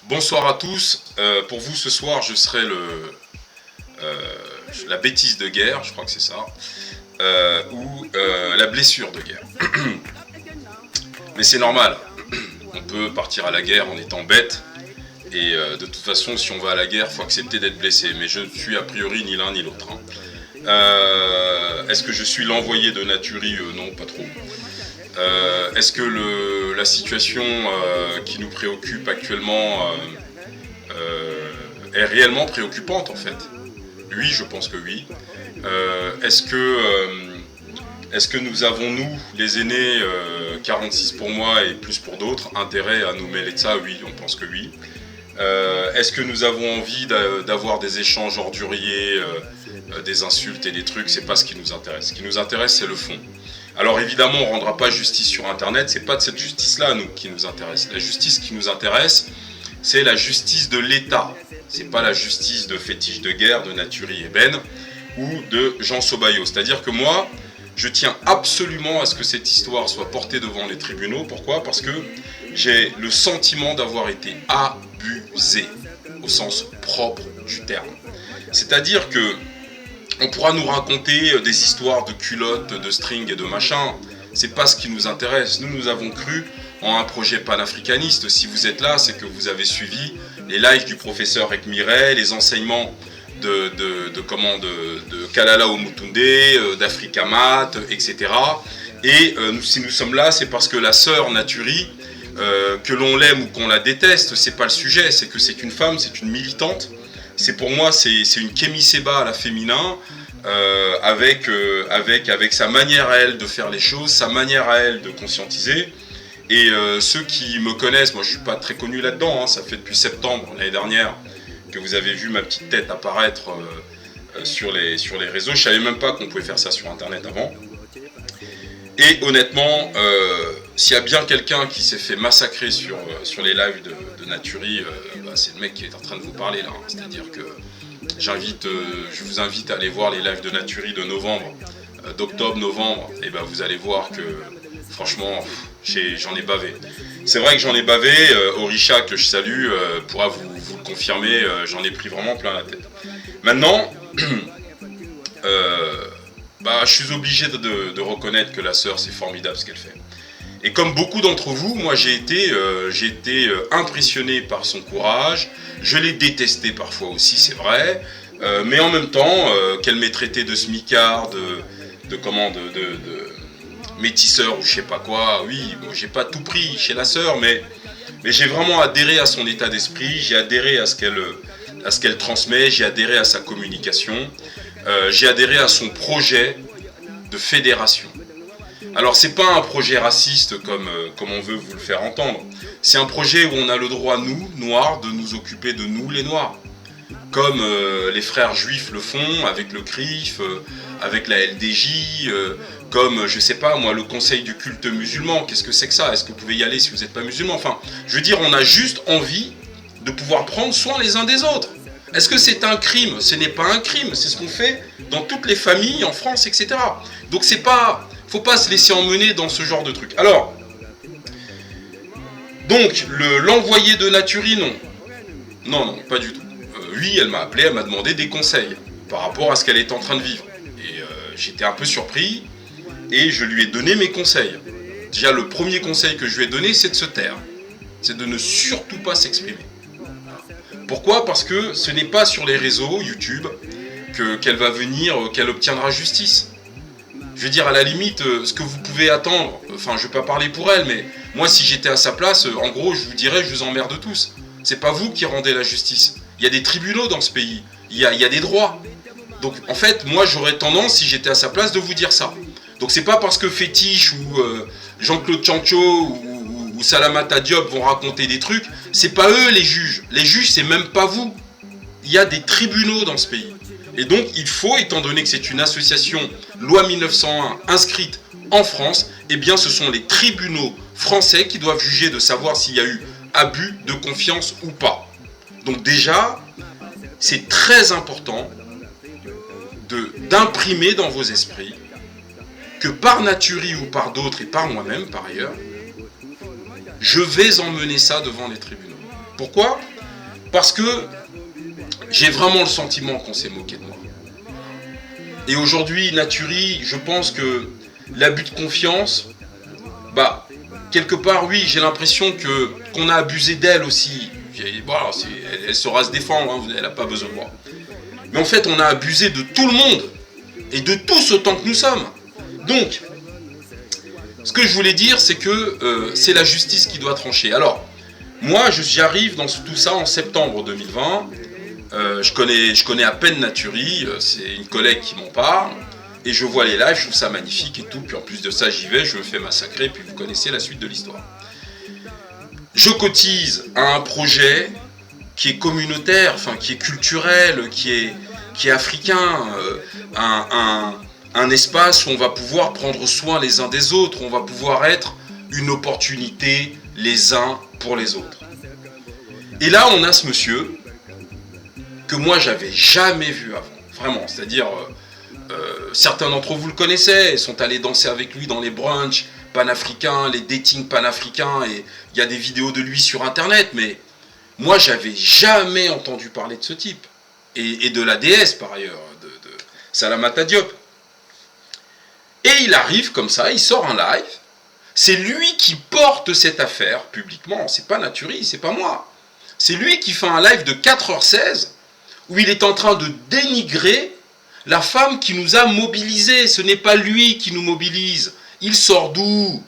Bonsoir à tous. Pour vous ce soir, je serai la bêtise de guerre, je crois que c'est ça, ou la blessure de guerre. Mais c'est normal. On peut partir à la guerre en étant bête. Et de toute façon, si on va à la guerre, il faut accepter d'être blessé. Mais je ne suis a priori ni l'un ni l'autre. Est-ce que je suis l'envoyé de Naturie? Non, pas trop. Est-ce que la situation qui nous préoccupe actuellement est réellement préoccupante en fait? Oui, je pense que oui. Est-ce que nous avons, nous, les aînés, 46 pour moi et plus pour d'autres, intérêt à nous mêler de ça? Oui, on pense que oui. Est-ce que nous avons envie d'avoir des échanges orduriers, des insultes et des trucs? C'est pas ce qui nous intéresse. Ce qui nous intéresse, c'est le fond. Alors évidemment, on ne rendra pas justice sur Internet, c'est pas de cette justice-là, nous, qui nous intéresse. La justice qui nous intéresse, c'est la justice de l'État. C'est pas la justice de fétiche de guerre, de Naturie et Ben, ou de Jean Sobayo. C'est-à-dire que moi, je tiens absolument à ce que cette histoire soit portée devant les tribunaux. Pourquoi? Parce que j'ai le sentiment d'avoir été abusé, au sens propre du terme. C'est-à-dire que on pourra nous raconter des histoires de culottes, de string et de machin. C'est pas ce qui nous intéresse. Nous avons cru en un projet panafricaniste. Si vous êtes là, c'est que vous avez suivi les lives du professeur Ekmire, les enseignements de Kalala Omutunde, d'Africa Mat, etc. Et si nous sommes là, c'est parce que la sœur Naturie, que l'on l'aime ou qu'on la déteste, c'est pas le sujet. C'est que c'est une femme, c'est une militante. C'est pour moi, c'est une Kémy Séba à la féminin, avec sa manière à elle de faire les choses, sa manière à elle de conscientiser. Et ceux qui me connaissent, moi je suis pas très connu là-dedans, ça fait depuis septembre l'année dernière que vous avez vu ma petite tête apparaître sur les réseaux. Je savais même pas qu'on pouvait faire ça sur Internet avant. Et honnêtement, s'il y a bien quelqu'un qui s'est fait massacrer sur les lives de Naturie, c'est le mec qui est en train de vous parler là. C'est-à-dire que je vous invite à aller voir les lives de Naturie de novembre, d'octobre, novembre, et vous allez voir que franchement, j'en ai bavé. C'est vrai que j'en ai bavé, Orisha, que je salue, pourra vous le confirmer, j'en ai pris vraiment plein la tête. Maintenant, je suis obligé de reconnaître que la sœur, c'est formidable ce qu'elle fait. Et comme beaucoup d'entre vous, moi j'ai été impressionné par son courage, je l'ai détesté parfois aussi, c'est vrai, mais en même temps, qu'elle m'ait traité de smicard, de métisseur ou je sais pas quoi, oui, bon, j'ai pas tout pris chez la sœur, mais j'ai vraiment adhéré à son état d'esprit, j'ai adhéré à ce qu'elle transmet, j'ai adhéré à sa communication, j'ai adhéré à son projet de fédération. Alors c'est pas un projet raciste comme on veut vous le faire entendre, c'est un projet où on a le droit, nous, noirs, de nous occuper de nous, les noirs. Comme les frères juifs le font avec le CRIF, avec la LDJ, comme, je sais pas moi, le conseil du culte musulman. Qu'est-ce que c'est que ça? Est-ce que vous pouvez y aller si vous n'êtes pas musulman? Enfin, je veux dire, on a juste envie de pouvoir prendre soin les uns des autres. Est-ce que c'est un crime? Ce n'est pas un crime, c'est ce qu'on fait dans toutes les familles en France, etc. Donc c'est pas... faut pas se laisser emmener dans ce genre de truc. Alors, donc, l'envoyé de Naturie, non. Non, pas du tout. Oui, elle m'a appelé, elle m'a demandé des conseils par rapport à ce qu'elle est en train de vivre. Et j'étais un peu surpris et je lui ai donné mes conseils. Déjà, le premier conseil que je lui ai donné, c'est de se taire. C'est de ne surtout pas s'exprimer. Pourquoi? Parce que ce n'est pas sur les réseaux, YouTube, qu'elle va venir, qu'elle obtiendra justice. Je veux dire, à la limite, ce que vous pouvez attendre, enfin, je ne vais pas parler pour elle, mais moi, si j'étais à sa place, en gros, je vous dirais, je vous emmerde tous. C'est pas vous qui rendez la justice. Il y a des tribunaux dans ce pays. Il y a des droits. Donc, en fait, moi, j'aurais tendance, si j'étais à sa place, de vous dire ça. Donc, c'est pas parce que Fétiche ou Jean-Claude Chancho ou Salamata Diop vont raconter des trucs, c'est pas eux les juges. Les juges, c'est même pas vous. Il y a des tribunaux dans ce pays. Et donc, il faut, étant donné que c'est une association loi 1901 inscrite en France, eh bien, ce sont les tribunaux français qui doivent juger de savoir s'il y a eu abus de confiance ou pas. Donc déjà, c'est très important d'imprimer dans vos esprits que par Naturie ou par d'autres, et par moi-même par ailleurs, je vais emmener ça devant les tribunaux. Pourquoi? Parce que j'ai vraiment le sentiment qu'on s'est moqué de moi. Et aujourd'hui, Naturie, je pense que l'abus de confiance, bah, quelque part, oui, j'ai l'impression qu'on a abusé d'elle aussi. Voilà, elle saura se défendre, hein, elle n'a pas besoin de moi. Mais en fait, on a abusé de tout le monde, et de tous autant que nous sommes. Donc, ce que je voulais dire, c'est que c'est la justice qui doit trancher. Alors, moi, j'arrive dans tout ça en septembre 2020. Je connais à peine Naturie, c'est une collègue qui m'en parle. Et je vois les lives, je trouve ça magnifique et tout. Puis en plus de ça, j'y vais, je me fais massacrer. Puis vous connaissez la suite de l'histoire. Je cotise à un projet qui est communautaire, enfin qui est culturel, qui est africain, un espace où on va pouvoir prendre soin les uns des autres, où on va pouvoir être une opportunité les uns pour les autres. Et là, on a ce monsieur que moi, j'avais jamais vu avant, vraiment. C'est-à-dire, certains d'entre vous le connaissaient, ils sont allés danser avec lui dans les brunchs panafricains, les datings panafricains, et il y a des vidéos de lui sur Internet, mais moi, j'avais jamais entendu parler de ce type. Et de la déesse, par ailleurs, de Salamata Diop. Et il arrive comme ça, il sort un live. C'est lui qui porte cette affaire publiquement. C'est pas Naturie, c'est pas moi. C'est lui qui fait un live de 4h16 où il est en train de dénigrer la femme qui nous a mobilisés. Ce n'est pas lui qui nous mobilise. Il sort d'où?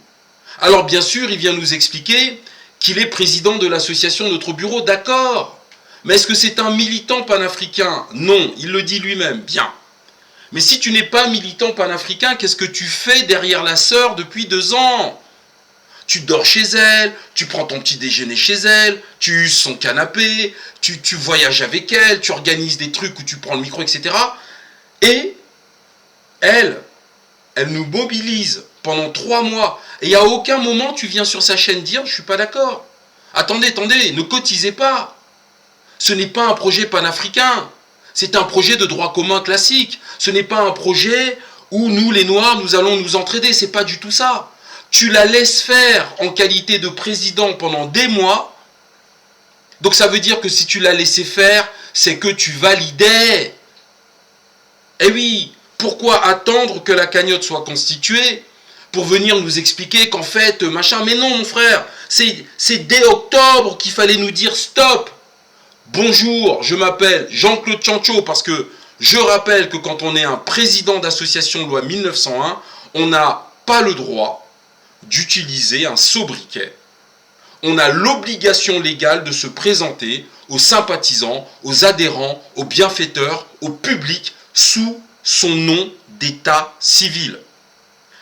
Alors bien sûr, il vient nous expliquer qu'il est président de l'association Notre Bureau. D'accord. Mais est-ce que c'est un militant panafricain? Non, il le dit lui-même. Bien. Mais si tu n'es pas militant panafricain, qu'est-ce que tu fais derrière la sœur depuis 2 ans? Tu dors chez elle, tu prends ton petit déjeuner chez elle, tu uses son canapé, tu voyages avec elle, tu organises des trucs où tu prends le micro, etc. Et elle nous mobilise pendant 3 mois. Et à aucun moment tu viens sur sa chaîne dire « je suis pas d'accord ». Attendez, ne cotisez pas. Ce n'est pas un projet panafricain. C'est un projet de droit commun classique. Ce n'est pas un projet où nous, les Noirs, nous allons nous entraider. C'est pas du tout ça. Tu la laisses faire en qualité de président pendant des mois. Donc ça veut dire que si tu l'as laissé faire, c'est que tu validais. Eh oui, pourquoi attendre que la cagnotte soit constituée pour venir nous expliquer qu'en fait, machin. Mais non, mon frère, c'est dès octobre qu'il fallait nous dire stop. Bonjour, je m'appelle Jean-Claude Tchancho parce que je rappelle que quand on est un président d'association loi 1901, on n'a pas le droit d'utiliser un sobriquet. On a l'obligation légale de se présenter aux sympathisants, aux adhérents, aux bienfaiteurs, au public sous son nom d'état civil.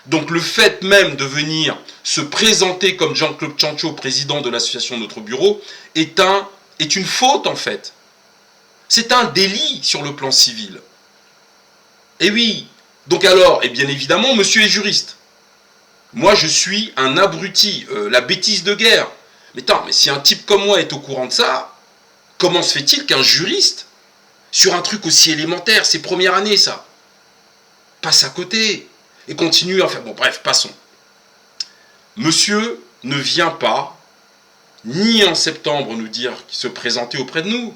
Donc le fait même de venir se présenter comme Jean-Claude Tchancho, président de l'association Notre Bureau, est une faute en fait. C'est un délit sur le plan civil. Et oui, donc alors, et bien évidemment, monsieur est juriste. Moi je suis un abruti, la bêtise de guerre. Mais attends, mais si un type comme moi est au courant de ça, comment se fait-il qu'un juriste, sur un truc aussi élémentaire, ses premières années ça, passe à côté et continue à faire... Bon bref, passons. Monsieur ne vient pas ni en septembre nous dire se présenter auprès de nous.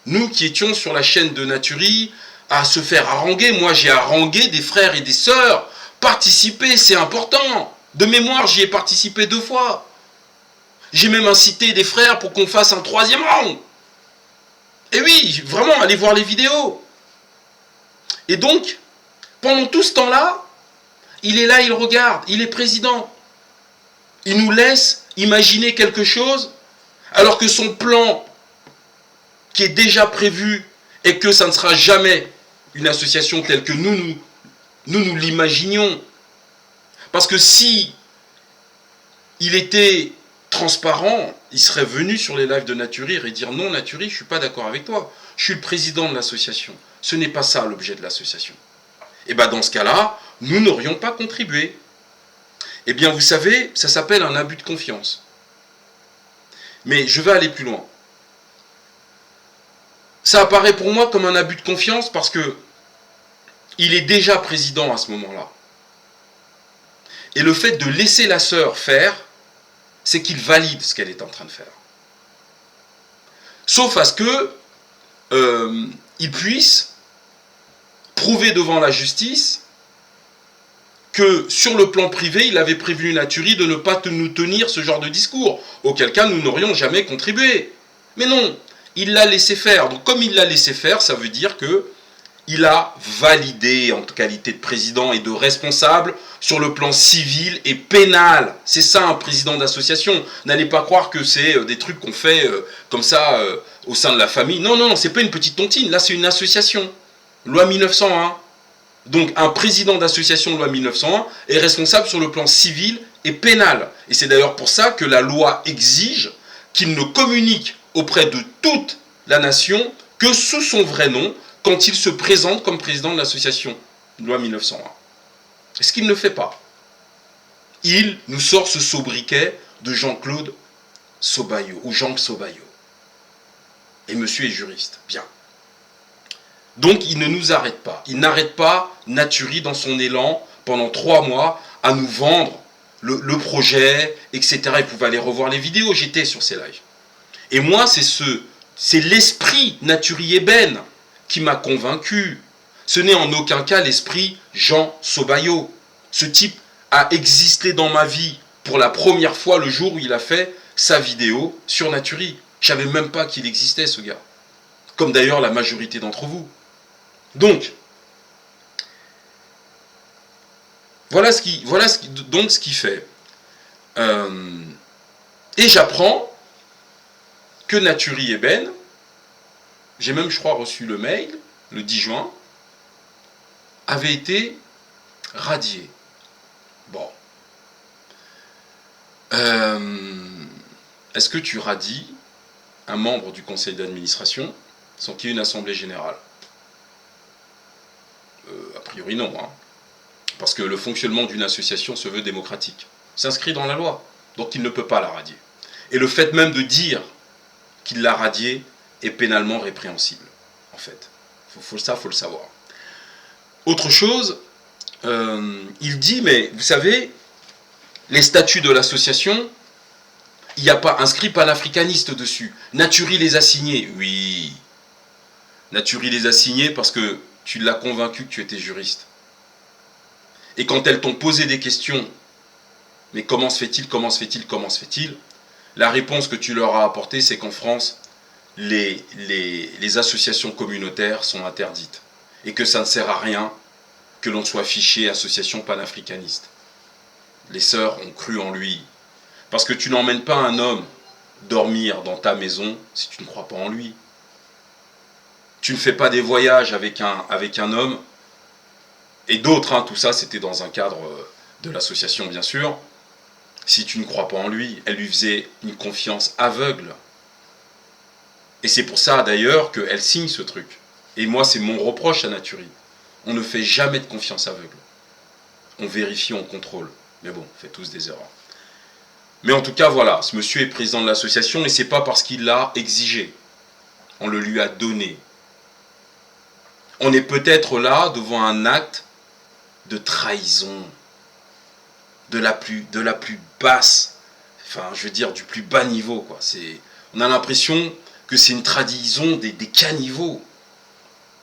Nous qui étions sur la chaîne de Naturie à se faire haranguer. Moi j'ai harangué des frères et des sœurs. Participer, c'est important. De mémoire, j'y ai participé 2 fois. J'ai même incité des frères pour qu'on fasse un 3e round. Et oui, vraiment, allez voir les vidéos. Et donc, pendant tout ce temps-là, il est là, il regarde, il est président. Il nous laisse imaginer quelque chose, alors que son plan, qui est déjà prévu, et que ça ne sera jamais une association telle que nous l'imaginions. Parce que si il était transparent, il serait venu sur les lives de Naturie et dire non Naturie, je ne suis pas d'accord avec toi. Je suis le président de l'association. Ce n'est pas ça l'objet de l'association. Et bien dans ce cas-là, nous n'aurions pas contribué. Eh bien vous savez, ça s'appelle un abus de confiance. Mais je vais aller plus loin. Ça apparaît pour moi comme un abus de confiance parce que il est déjà président à ce moment-là. Et le fait de laisser la sœur faire, c'est qu'il valide ce qu'elle est en train de faire. Sauf à ce que il puisse prouver devant la justice que sur le plan privé, il avait prévenu Natury de ne pas nous tenir ce genre de discours, auquel cas nous n'aurions jamais contribué. Mais non, il l'a laissé faire. Donc comme il l'a laissé faire, ça veut dire que il a validé en qualité de président et de responsable sur le plan civil et pénal. C'est ça un président d'association. N'allez pas croire que c'est des trucs qu'on fait comme ça au sein de la famille. Non, non, c'est pas une petite tontine. Là, c'est une association. Loi 1901. Donc un président d'association loi 1901 est responsable sur le plan civil et pénal. Et c'est d'ailleurs pour ça que la loi exige qu'il ne communique auprès de toute la nation que sous son vrai nom, quand il se présente comme président de l'association, loi 1901. Ce qu'il ne fait pas. Il nous sort ce sobriquet de Jean-Claude Sobaillot, ou Jean Sobaillot. Et monsieur est juriste. Bien. Donc il ne nous arrête pas. Il n'arrête pas Natury dans son élan pendant 3 mois à nous vendre le projet, etc. Vous pouvez aller revoir les vidéos, j'étais sur ces lives. Et moi, c'est l'esprit Natury Eben qui m'a convaincu. Ce n'est en aucun cas l'esprit Jean Sobaillot. Ce type a existé dans ma vie pour la première fois le jour où il a fait sa vidéo sur Natury. Je ne savais même pas qu'il existait, ce gars. Comme d'ailleurs la majorité d'entre vous. Donc, voilà ce qui fait. Et j'apprends que Natury Eben, j'ai même, je crois, reçu le mail, le 10 juin, avait été radié. Bon. Est-ce que tu radies un membre du conseil d'administration sans qu'il y ait une assemblée générale? A priori non, hein. Parce que le fonctionnement d'une association se veut démocratique. C'est inscrit dans la loi, donc il ne peut pas la radier. Et le fait même de dire qu'il l'a radié est pénalement répréhensible, en fait. Faut le savoir. Autre chose, il dit, mais vous savez, les statuts de l'association, il n'y a pas inscrit panafricaniste dessus. Natury les a signés. Oui. Natury les a signés parce que tu l'as convaincu que tu étais juriste. Et quand elles t'ont posé des questions, mais comment se fait-il, comment se fait-il, comment se fait-il, la réponse que tu leur as apportée, c'est qu'en France, les associations communautaires sont interdites. Et que ça ne sert à rien que l'on soit fiché association panafricaniste. Les sœurs ont cru en lui. Parce que tu n'emmènes pas un homme dormir dans ta maison si tu ne crois pas en lui. Tu ne fais pas des voyages avec un homme, et d'autres, hein, tout ça c'était dans un cadre de l'association bien sûr, si tu ne crois pas en lui. Elle lui faisait une confiance aveugle. Et c'est pour ça d'ailleurs qu'elle signe ce truc. Et moi c'est mon reproche à Natury. On ne fait jamais de confiance aveugle. On vérifie, on contrôle. Mais bon, on fait tous des erreurs. Mais en tout cas voilà, ce monsieur est président de l'association et c'est pas parce qu'il l'a exigé. On le lui a donné. On est peut-être là devant un acte de trahison, de la plus basse, enfin je veux dire du plus bas niveau, quoi. On a l'impression que c'est une trahison des caniveaux.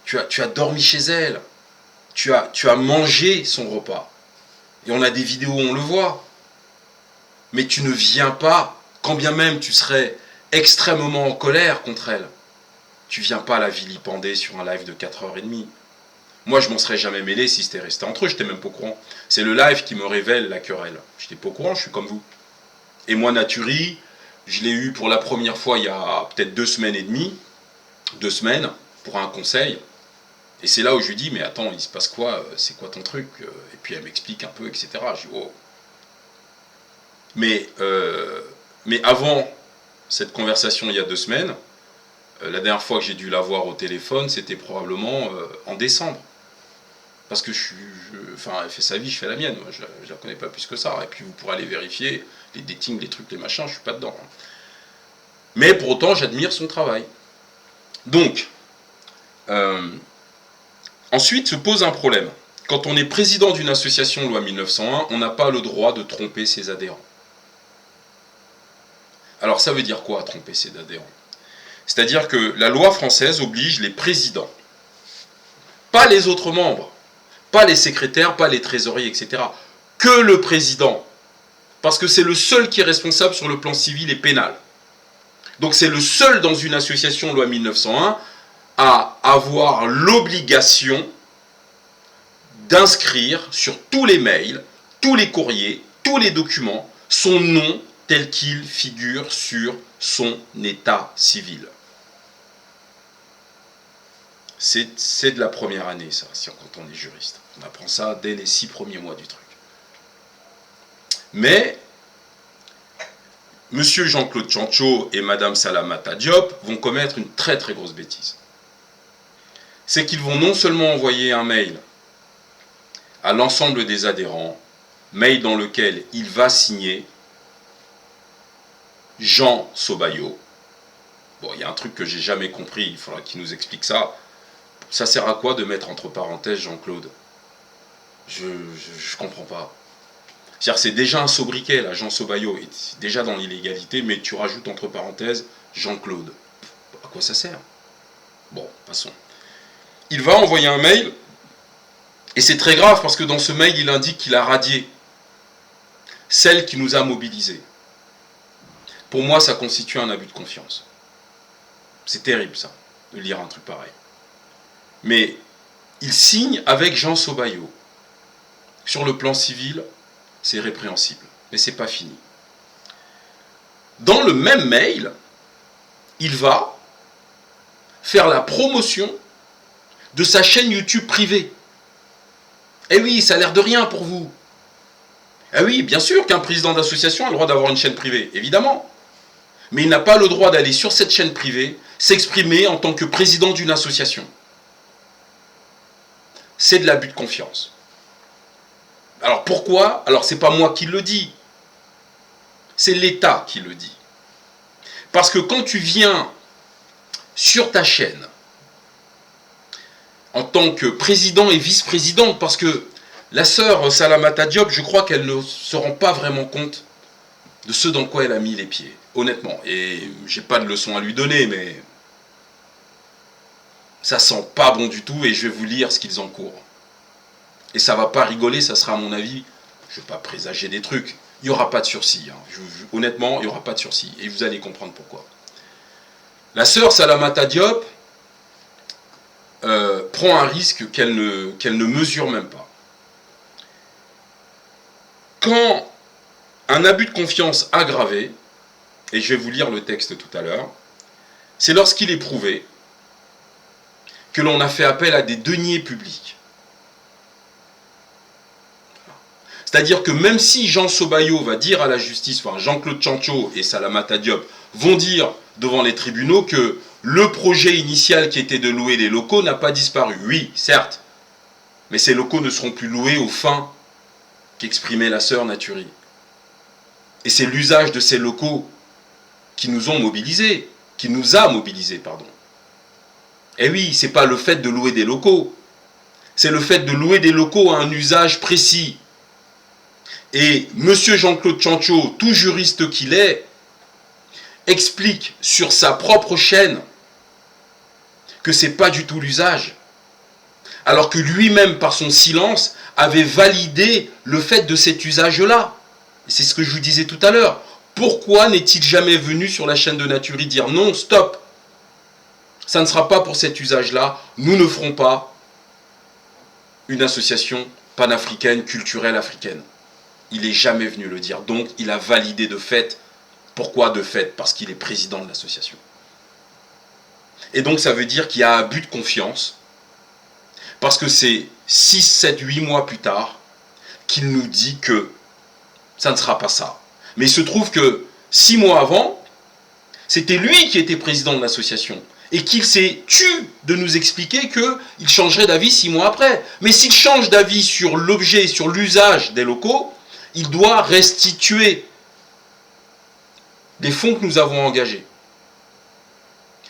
Tu as dormi chez elle, tu as mangé son repas, et on a des vidéos où on le voit. Mais tu ne viens pas, quand bien même tu serais extrêmement en colère contre elle, tu viens pas la vilipender sur un live de 4h30. Moi, je m'en serais jamais mêlé si c'était resté entre eux, je n'étais même pas au courant. C'est le live qui me révèle la querelle. Je n'étais pas au courant, je suis comme vous. Et moi, Natury, je l'ai eu pour la première fois il y a peut-être 2 semaines et demie, 2 semaines, pour un conseil. Et c'est là où je lui dis, mais attends, il se passe quoi? C'est quoi ton truc? Et puis elle m'explique un peu, etc. Je dis, oh. Mais avant cette conversation il y a 2 semaines, la dernière fois que j'ai dû la voir au téléphone, c'était probablement en décembre. Parce que elle fait sa vie, je fais la mienne. Moi, je ne la connais pas plus que ça. Et puis vous pourrez aller vérifier les datings, les trucs, les machins, je ne suis pas dedans. Mais pour autant, j'admire son travail. Donc, ensuite se pose un problème. Quand on est président d'une association loi 1901, on n'a pas le droit de tromper ses adhérents. Alors ça veut dire quoi, tromper ses adhérents? C'est-à-dire que la loi française oblige les présidents, pas les autres membres, pas les secrétaires, pas les trésoriers, etc., que le président, parce que c'est le seul qui est responsable sur le plan civil et pénal. Donc c'est le seul dans une association loi 1901 à avoir l'obligation d'inscrire sur tous les mails, tous les courriers, tous les documents, son nom tel qu'il figure sur son état civil. C'est de la première année, ça, quand on est juriste. On apprend ça dès les 6 premiers mois du truc. Mais, monsieur Jean-Claude Tchancho et madame Salamata Diop vont commettre une très très grosse bêtise. C'est qu'ils vont non seulement envoyer un mail à l'ensemble des adhérents, mail dans lequel il va signer Jean Sobayo. Bon, il y a un truc que j'ai jamais compris, il faudra qu'il nous explique ça. Ça sert à quoi de mettre entre parenthèses Jean-Claude? Je comprends pas. C'est-à-dire c'est déjà un sobriquet, là, Jean Sobayo est déjà dans l'illégalité, mais tu rajoutes entre parenthèses Jean-Claude. À quoi ça sert? Bon, passons. Il va envoyer un mail, et c'est très grave parce que dans ce mail, il indique qu'il a radié celle qui nous a mobilisés. Pour moi, ça constitue un abus de confiance. C'est terrible, ça, de lire un truc pareil. Mais il signe avec Jean Sobayo. Sur le plan civil, c'est répréhensible. Mais c'est pas fini. Dans le même mail, il va faire la promotion de sa chaîne YouTube privée. Eh oui, ça a l'air de rien pour vous. Eh oui, bien sûr qu'un président d'association a le droit d'avoir une chaîne privée, évidemment. Mais il n'a pas le droit d'aller sur cette chaîne privée s'exprimer en tant que président d'une association. C'est de l'abus de confiance. Alors pourquoi? Alors c'est pas moi qui le dis. C'est l'État qui le dit. Parce que quand tu viens sur ta chaîne, en tant que président et vice-présidente, parce que la sœur Salamata Diop, je crois qu'elle ne se rend pas vraiment compte de ce dans quoi elle a mis les pieds, honnêtement. Et j'ai pas de leçon à lui donner, mais ça sent pas bon du tout, et je vais vous lire ce qu'ils encourent. Et ça va pas rigoler, ça sera à mon avis, je vais pas présager des trucs, il n'y aura pas de sursis. Hein. Honnêtement, il n'y aura pas de sursis, et vous allez comprendre pourquoi. La sœur Salamata Diop prend un risque qu'elle ne mesure même pas. Quand un abus de confiance aggravé, et je vais vous lire le texte tout à l'heure, c'est lorsqu'il est prouvé que l'on a fait appel à des deniers publics. C'est-à-dire que même si Jean Sobayo va dire à la justice, enfin Jean-Claude Tchancho et Salamata Diop vont dire devant les tribunaux que le projet initial qui était de louer des locaux n'a pas disparu. Oui, certes, mais ces locaux ne seront plus loués aux fins qu'exprimait la sœur Naturie. Et c'est l'usage de ces locaux qui nous ont mobilisés, qui nous a mobilisés, pardon. Et oui, c'est pas le fait de louer des locaux, c'est le fait de louer des locaux à un usage précis. Et monsieur Jean-Claude Tchancho, tout juriste qu'il est, explique sur sa propre chaîne que c'est pas du tout l'usage, alors que lui-même, par son silence, avait validé le fait de cet usage-là. C'est ce que je vous disais tout à l'heure. Pourquoi n'est-il jamais venu sur la chaîne de Naturie dire non, stop, ça ne sera pas pour cet usage-là, nous ne ferons pas une association panafricaine, culturelle africaine. Il n'est jamais venu le dire, donc il a validé de fait. Pourquoi de fait? Parce qu'il est président de l'association. Et donc ça veut dire qu'il y a abus de confiance, parce que c'est 6, 7, 8 mois plus tard qu'il nous dit que ça ne sera pas ça. Mais il se trouve que 6 mois avant, c'était lui qui était président de l'association, et qu'il s'est tu de nous expliquer qu'il changerait d'avis 6 mois après. Mais s'il change d'avis sur l'objet, sur l'usage des locaux, il doit restituer des fonds que nous avons engagés.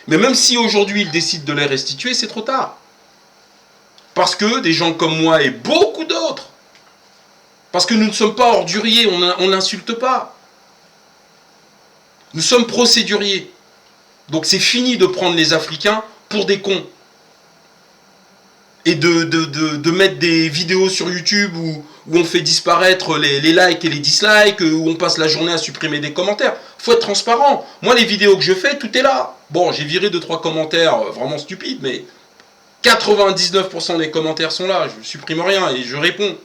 Mais même si aujourd'hui il décide de les restituer, c'est trop tard. Parce que des gens comme moi et beaucoup d'autres, parce que nous ne sommes pas orduriers, on n'insulte pas. Nous sommes procéduriers. Donc c'est fini de prendre les Africains pour des cons. Et de mettre des vidéos sur YouTube où on fait disparaître les likes et les dislikes, où on passe la journée à supprimer des commentaires. Faut être transparent. Moi, les vidéos que je fais, tout est là. Bon, j'ai viré 2-3 commentaires vraiment stupides, mais 99% des commentaires sont là. Je supprime rien et je réponds.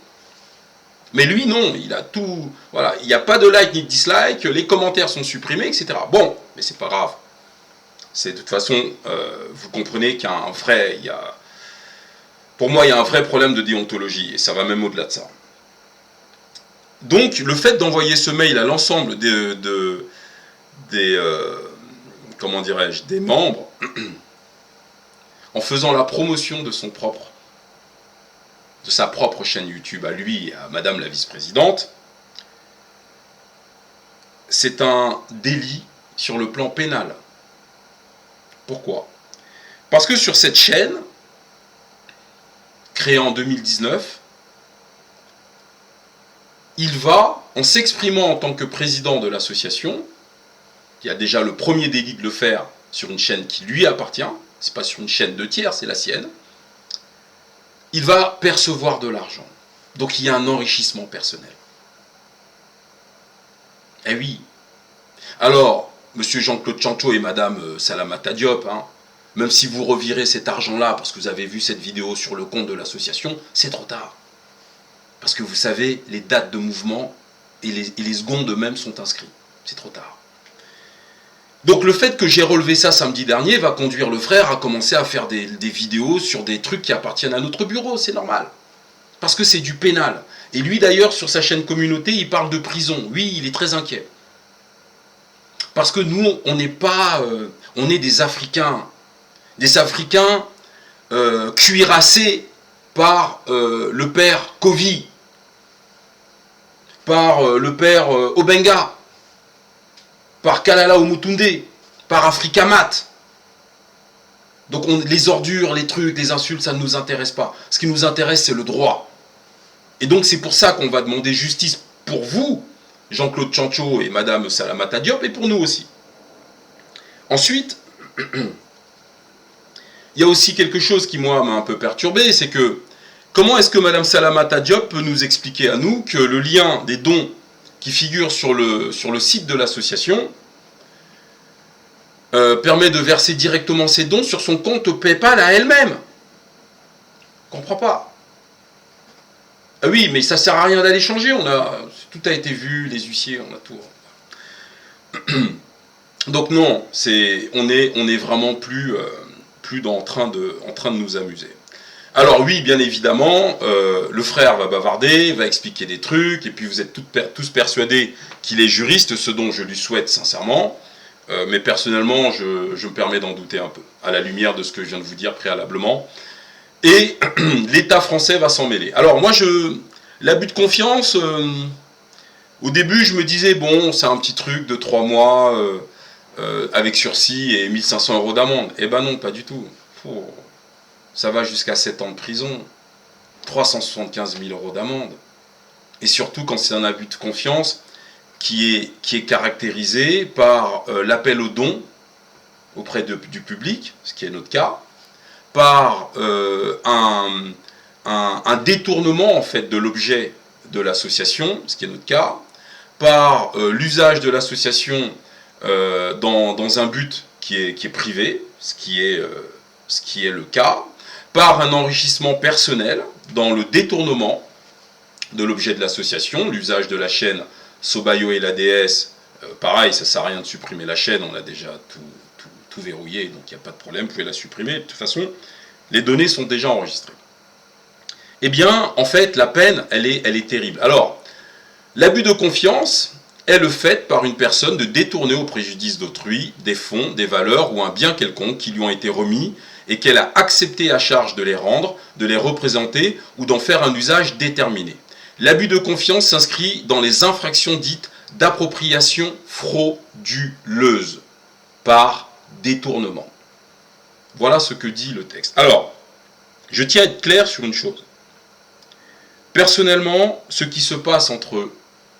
Mais lui, non, il a tout... Voilà, il n'y a pas de like ni de dislike, les commentaires sont supprimés, etc. Bon, mais c'est pas grave. C'est de toute façon, vous comprenez qu'il y a un vrai... Pour moi, il y a un vrai problème de déontologie, et ça va même au-delà de ça. Donc, le fait d'envoyer ce mail à l'ensemble comment dirais-je, des membres, en faisant la promotion de sa propre chaîne YouTube à lui et à Madame la vice-présidente, c'est un délit sur le plan pénal. Pourquoi? Parce que sur cette chaîne, créé en 2019, il va, en s'exprimant en tant que président de l'association, qui a déjà le premier délit de le faire sur une chaîne qui lui appartient, c'est pas sur une chaîne de tiers, c'est la sienne, il va percevoir de l'argent. Donc il y a un enrichissement personnel. Eh oui. Alors, monsieur Jean-Claude Tchancho et madame Salamata Diop, même si vous revirez cet argent-là parce que vous avez vu cette vidéo sur le compte de l'association, c'est trop tard. Parce que vous savez, les dates de mouvement et les secondes eux-mêmes sont inscrits. C'est trop tard. Donc le fait que j'ai relevé ça samedi dernier va conduire le frère à commencer à faire des vidéos sur des trucs qui appartiennent à notre bureau, c'est normal. Parce que c'est du pénal. Et lui d'ailleurs, sur sa chaîne communauté, il parle de prison. Oui, il est très inquiet. Parce que nous, on n'est pas... on est des Africains. Des Africains cuirassés par le père Kovi, par le père Obenga, par Kalala Omutunde, par Africa Mat. Donc les ordures, les trucs, les insultes, ça ne nous intéresse pas. Ce qui nous intéresse, c'est le droit. Et donc c'est pour ça qu'on va demander justice pour vous, Jean-Claude Tchancho et Madame Salamata Diop, et pour nous aussi. Ensuite, il y a aussi quelque chose qui, moi, m'a un peu perturbé, c'est que comment est-ce que Mme Salamata Diop peut nous expliquer à nous que le lien des dons qui figurent sur le site de l'association permet de verser directement ses dons sur son compte PayPal à elle-même? Je ne comprends pas. Ah oui, mais ça ne sert à rien d'aller changer, tout a été vu, les huissiers, on a tout. Donc non, on est vraiment plus en train de nous amuser. Alors oui, bien évidemment, le frère va bavarder, va expliquer des trucs, et puis vous êtes tous persuadés qu'il est juriste, ce dont je lui souhaite sincèrement, mais personnellement, je me permets d'en douter un peu, à la lumière de ce que je viens de vous dire préalablement. Et l'État français va s'en mêler. Alors moi, l'abus de confiance, au début, je me disais, bon, c'est un petit truc de 3 mois, avec sursis et 1 500 € d'amende. Eh ben non, pas du tout. Ça va jusqu'à 7 ans de prison, 375 000 € d'amende. Et surtout quand c'est un abus de confiance qui est caractérisé par l'appel aux dons auprès du public, ce qui est notre cas, par un détournement en fait de l'objet de l'association, ce qui est notre cas, par l'usage de l'association dans un but qui est privé, ce qui est le cas, par un enrichissement personnel dans le détournement de l'objet de l'association, l'usage de la chaîne Sobayo et la déesse, pareil, ça ne sert à rien de supprimer la chaîne, on a déjà tout verrouillé, donc il n'y a pas de problème, vous pouvez la supprimer, de toute façon, les données sont déjà enregistrées. Eh bien, en fait, la peine, elle est terrible. Alors, l'abus de confiance est le fait par une personne de détourner au préjudice d'autrui des fonds, des valeurs ou un bien quelconque qui lui ont été remis et qu'elle a accepté à charge de les rendre, de les représenter ou d'en faire un usage déterminé. L'abus de confiance s'inscrit dans les infractions dites d'appropriation frauduleuse par détournement. Voilà ce que dit le texte. Alors, je tiens à être clair sur une chose. Personnellement, ce qui se passe entre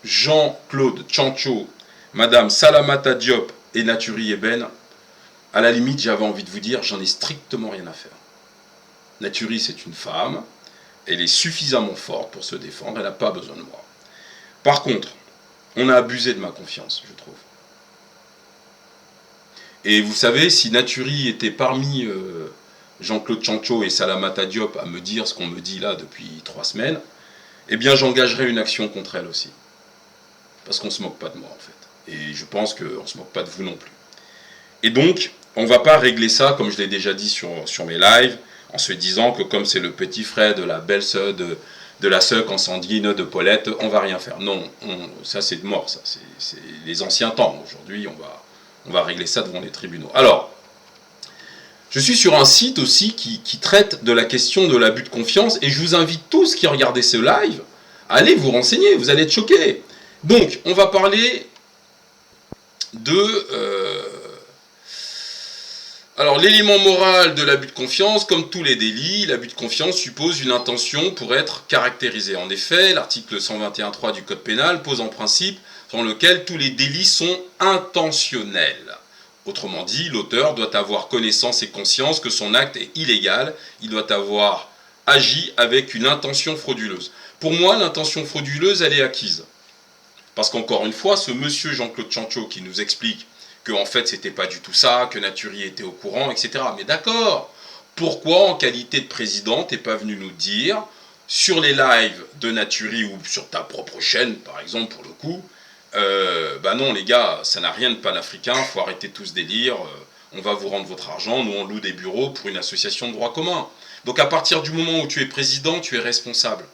Jean-Claude Tchancho, Madame Salamata Diop et Natury et Ben, à la limite, j'avais envie de vous dire, j'en ai strictement rien à faire. Natury, c'est une femme, elle est suffisamment forte pour se défendre, elle n'a pas besoin de moi. Par contre, on a abusé de ma confiance, je trouve. Et vous savez, si Natury était parmi Jean-Claude Chancho et Salamata Diop à me dire ce qu'on me dit là depuis 3 semaines, eh bien j'engagerai une action contre elle aussi. Parce qu'on ne se moque pas de moi en fait. Et je pense qu'on ne se moque pas de vous non plus. Et donc, on ne va pas régler ça, comme je l'ai déjà dit sur mes lives, en se disant que comme c'est le petit frère de la belle sœur de la sœur consanguine de Paulette, on va rien faire. Non, ça c'est mort, ça. C'est les anciens temps. Aujourd'hui, on va régler ça devant les tribunaux. Alors, je suis sur un site aussi qui traite de la question de l'abus de confiance, et je vous invite tous qui regardez ce live à aller vous renseigner, vous allez être choqués. Donc, on va parler de... Alors, l'élément moral de l'abus de confiance, comme tous les délits, l'abus de confiance suppose une intention pour être caractérisé. En effet, l'article 121.3 du Code pénal pose en principe selon lequel tous les délits sont intentionnels. Autrement dit, l'auteur doit avoir connaissance et conscience que son acte est illégal, il doit avoir agi avec une intention frauduleuse. Pour moi, l'intention frauduleuse, elle est acquise. Parce qu'encore une fois, ce monsieur Jean-Claude Chancho qui nous explique qu'en fait c'était pas du tout ça, que Natury était au courant, etc. Mais d'accord, pourquoi en qualité de président t'es pas venu nous dire sur les lives de Natury ou sur ta propre chaîne par exemple pour le coup, bah non les gars, ça n'a rien de panafricain, faut arrêter tout ce délire, on va vous rendre votre argent, nous on loue des bureaux pour une association de droit commun. Donc à partir du moment où tu es président, tu es responsable.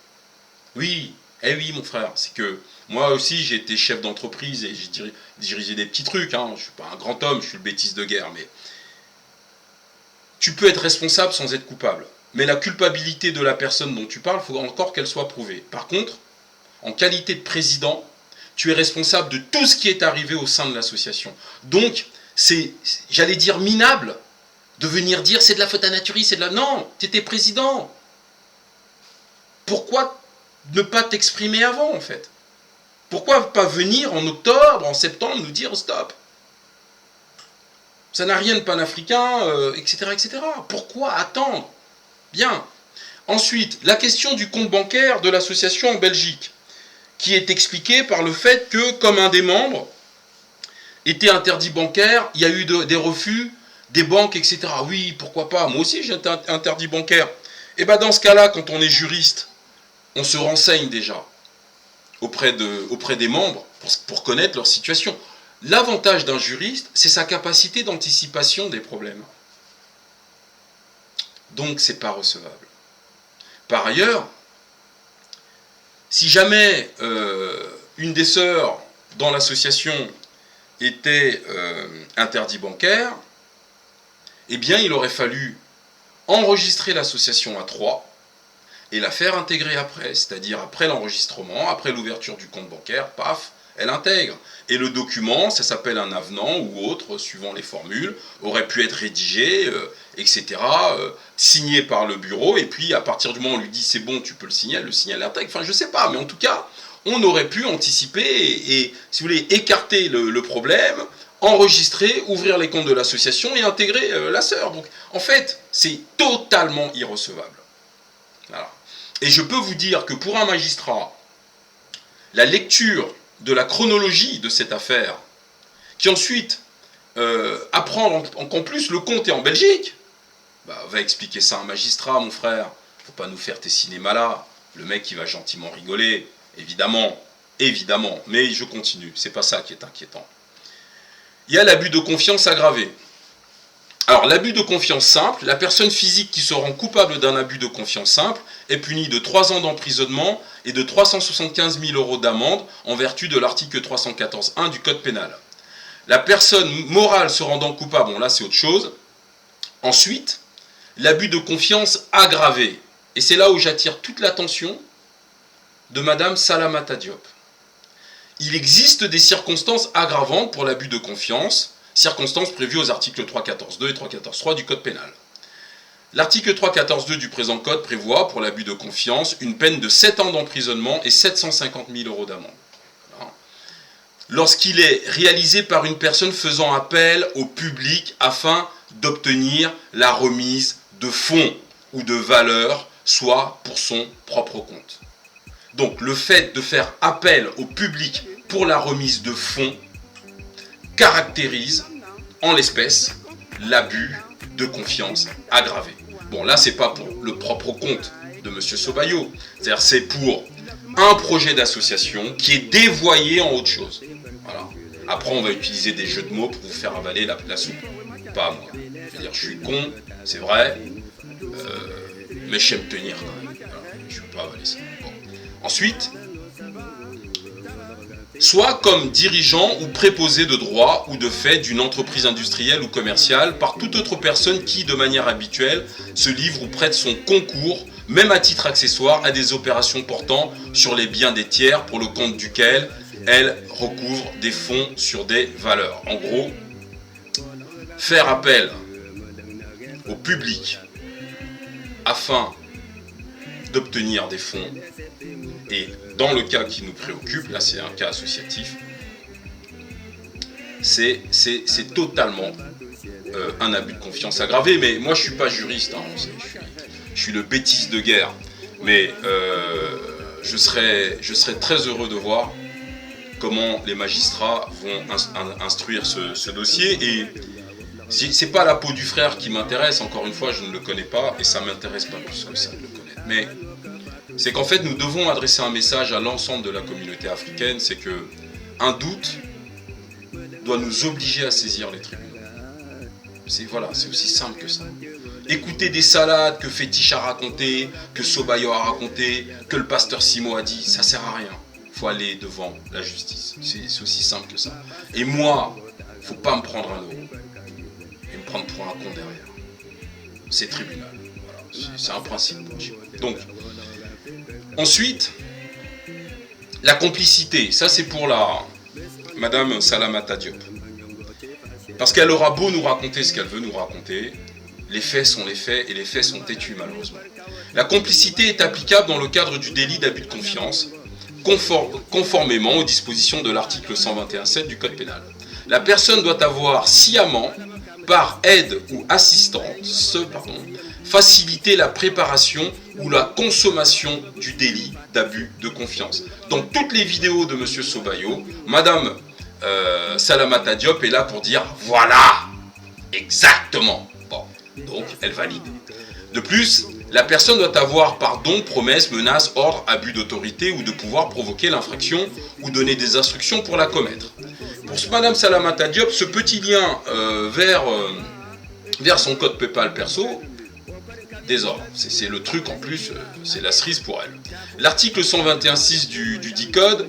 Oui, eh oui mon frère, c'est que moi aussi, j'ai été chef d'entreprise et j'ai dirigé des petits trucs. Hein. Je ne suis pas un grand homme, je suis le bêtise de guerre. Mais tu peux être responsable sans être coupable. Mais la culpabilité de la personne dont tu parles, il faut encore qu'elle soit prouvée. Par contre, en qualité de président, tu es responsable de tout ce qui est arrivé au sein de l'association. Donc, c'est, j'allais dire, minable de venir dire c'est de la faute à Natury, c'est de la... Non, tu étais président. Pourquoi ne pas t'exprimer avant, en fait ? Pourquoi pas venir en octobre, en septembre, nous dire stop? Ça n'a rien de panafricain, etc., etc. Pourquoi attendre? Bien. Ensuite, la question du compte bancaire de l'association en Belgique, qui est expliquée par le fait que, comme un des membres était interdit bancaire, il y a eu des refus des banques, etc. Oui, pourquoi pas? Moi aussi, j'ai été interdit bancaire. Et bien, dans ce cas-là, quand on est juriste, on se renseigne déjà auprès des membres pour connaître leur situation. L'avantage d'un juriste, c'est sa capacité d'anticipation des problèmes. Donc, c'est pas recevable. Par ailleurs, si jamais une des sœurs dans l'association était interdit bancaire, eh bien, il aurait fallu enregistrer l'association à 3 et la faire intégrer après, c'est-à-dire après l'enregistrement, après l'ouverture du compte bancaire, paf, elle intègre. Et le document, ça s'appelle un avenant ou autre, suivant les formules, aurait pu être rédigé, etc., signé par le bureau, et puis à partir du moment où on lui dit c'est bon, tu peux le signer, elle le signe, elle l'intègre, enfin je sais pas, mais en tout cas, on aurait pu anticiper et si vous voulez, écarter le problème, enregistrer, ouvrir les comptes de l'association et intégrer la sœur. Donc en fait, c'est totalement irrecevable. Voilà. Et je peux vous dire que pour un magistrat, la lecture de la chronologie de cette affaire, qui ensuite apprend qu'en plus le compte est en Belgique, bah, va expliquer ça à un magistrat, mon frère. Faut pas nous faire tes cinémas là. Le mec, il va gentiment rigoler, évidemment, évidemment. Mais je continue, c'est pas ça qui est inquiétant. Il y a l'abus de confiance aggravé. Alors, l'abus de confiance simple, la personne physique qui se rend coupable d'un abus de confiance simple est punie de 3 ans d'emprisonnement et de 375 000 € d'amende en vertu de l'article 314.1 du Code pénal. La personne morale se rendant coupable, bon là c'est autre chose. Ensuite, l'abus de confiance aggravé. Et c'est là où j'attire toute l'attention de Madame Salamata Diop. Il existe des circonstances aggravantes pour l'abus de confiance, circonstances prévues aux articles 314.2 et 314.3 du Code pénal. L'article 314.2 du présent Code prévoit, pour l'abus de confiance, une peine de 7 ans d'emprisonnement et 750 000 € d'amende. Voilà. lorsqu'il est réalisé par une personne faisant appel au public afin d'obtenir la remise de fonds ou de valeurs, soit pour son propre compte. Donc le fait de faire appel au public pour la remise de fonds caractérise en l'espèce l'abus de confiance aggravé. Bon, là c'est pas pour le propre compte de M. Sobayo, c'est-à-dire c'est pour un projet d'association qui est dévoyé en autre chose. Voilà. Après on va utiliser des jeux de mots pour vous faire avaler la soupe. Pas moi. Je veux dire, je suis con, c'est vrai, mais je sais me tenir quand même. Voilà. Je ne peux pas avaler ça. Bon. Ensuite, soit comme dirigeant ou préposé de droit ou de fait d'une entreprise industrielle ou commerciale par toute autre personne qui, de manière habituelle, se livre ou prête son concours, même à titre accessoire, à des opérations portant sur les biens des tiers pour le compte duquel elle recouvre des fonds sur des valeurs. En gros, faire appel au public afin d'obtenir des fonds, et dans le cas qui nous préoccupe, là c'est un cas associatif, c'est totalement un abus de confiance aggravé. Mais moi je suis pas juriste, hein, je suis le bêtise de guerre, mais je serais très heureux de voir comment les magistrats vont instruire ce dossier. Et c'est pas la peau du frère qui m'intéresse, encore une fois je ne le connais pas et ça m'intéresse pas plus que ça de le connaître, mais c'est qu'en fait nous devons adresser un message à l'ensemble de la communauté africaine, c'est que un doute doit nous obliger à saisir les tribunaux. C'est aussi simple que ça. Écouter des salades que Fétiche a raconté, que Sobayo a raconté, que le pasteur Simo a dit, ça sert à rien. Il faut aller devant la justice. C'est aussi simple que ça. Et moi, il ne faut pas me prendre un euro et me prendre pour un con derrière. C'est tribunal. Voilà. C'est un principe. Donc, ensuite, la complicité. Ça, c'est pour Madame Salamata Diop. Parce qu'elle aura beau nous raconter ce qu'elle veut nous raconter, les faits sont les faits et les faits sont têtus malheureusement. La complicité est applicable dans le cadre du délit d'abus de confiance, conformément aux dispositions de l'article 121.7 du Code pénal. La personne doit avoir sciemment, par aide ou assistance, faciliter la préparation ou la consommation du délit d'abus de confiance. Dans toutes les vidéos de M. Sobayo, Madame Salamata Diop est là pour dire voilà, exactement. Bon, donc elle valide. De plus, la personne doit avoir par don, promesse, menace, ordre, abus d'autorité ou de pouvoir provoquer l'infraction ou donner des instructions pour la commettre. Pour Madame Salamata Diop, ce petit lien vers son code PayPal perso, désordre. C'est le truc en plus, c'est la cerise pour elle. L'article 121.6 du dit code,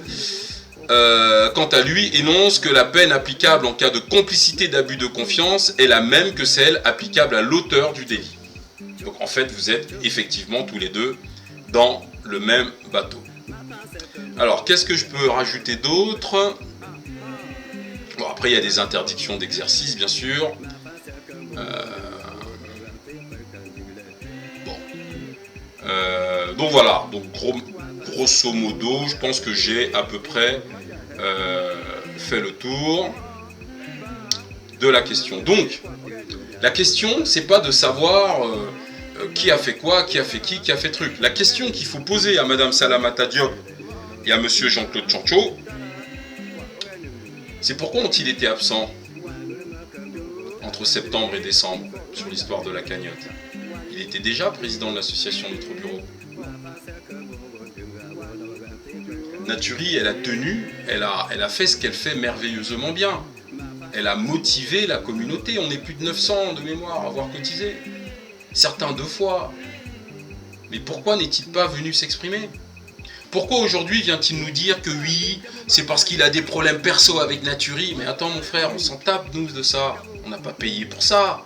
quant à lui, énonce que la peine applicable en cas de complicité d'abus de confiance est la même que celle applicable à l'auteur du délit. Donc en fait, vous êtes effectivement tous les deux dans le même bateau. Alors, qu'est-ce que je peux rajouter d'autre ? Bon, après, il y a des interdictions d'exercice, bien sûr. Donc voilà, donc grosso modo, je pense que j'ai à peu près fait le tour de la question. Donc, la question, c'est pas de savoir qui a fait quoi, qui a fait qui a fait truc. La question qu'il faut poser à Madame Salamata Diop et à Monsieur Jean-Claude Tchancho, c'est pourquoi ont-ils été absents entre septembre et décembre sur l'histoire de la cagnotte. Il était déjà président de l'association Notre Bureau. Naturi, elle a tenu, elle a fait ce qu'elle fait merveilleusement bien. Elle a motivé la communauté. On est plus de 900 de mémoire à avoir cotisé. Certains 2 fois. Mais pourquoi n'est-il pas venu s'exprimer ? Pourquoi aujourd'hui vient-il nous dire que oui, c'est parce qu'il a des problèmes perso avec Naturi ? Mais attends mon frère, on s'en tape nous de ça. On n'a pas payé pour ça.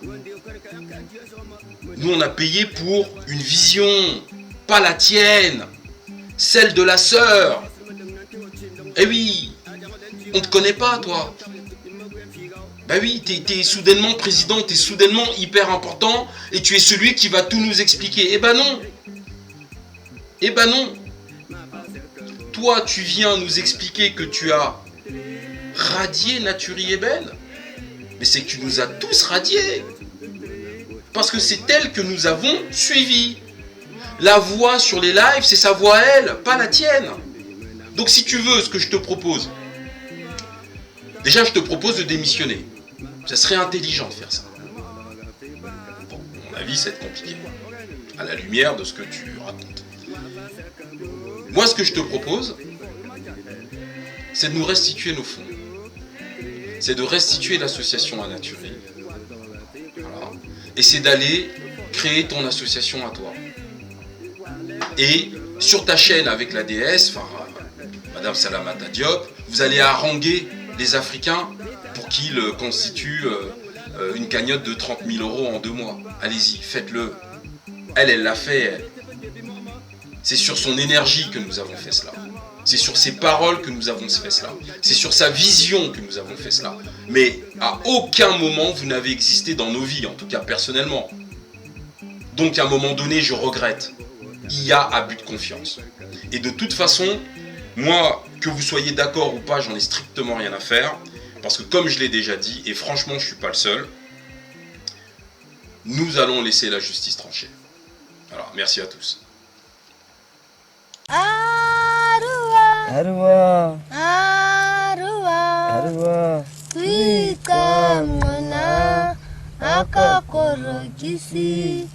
Nous on a payé pour une vision, pas la tienne, celle de la sœur. Eh oui, on ne te connaît pas toi. Bah oui, t'es soudainement président, t'es soudainement hyper important et tu es celui qui va tout nous expliquer. Eh ben non. Eh ben non. Toi, tu viens nous expliquer que tu as radier Naturi Eben. Mais c'est que tu nous as tous radiés. Parce que c'est elle que nous avons suivie. La voix sur les lives, c'est sa voix à elle, pas la tienne. Donc si tu veux, ce que je te propose, déjà je te propose de démissionner. Ça serait intelligent de faire ça. Bon, à mon avis, ça va être compliqué. À la lumière de ce que tu racontes. Moi, ce que je te propose, c'est de nous restituer nos fonds. C'est de restituer l'association à Naturi. Voilà. Et c'est d'aller créer ton association à toi. Et sur ta chaîne avec la déesse, enfin, Madame Salamata Diop, vous allez haranguer les Africains pour qu'ils constituent une cagnotte de 30 000 € en 2 mois. Allez-y, faites-le. Elle l'a fait. Elle. C'est sur son énergie que nous avons fait cela. C'est sur ses paroles que nous avons fait cela. C'est sur sa vision que nous avons fait cela. Mais à aucun moment vous n'avez existé dans nos vies, en tout cas personnellement. Donc à un moment donné, je regrette. Il y a abus de confiance. Et de toute façon, moi, que vous soyez d'accord ou pas, j'en ai strictement rien à faire. Parce que comme je l'ai déjà dit, et franchement je ne suis pas le seul, nous allons laisser la justice trancher. Alors, merci à tous. Arwa Kuikamona akakorokisi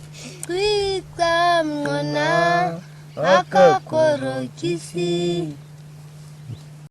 Kuikamona akakorokisi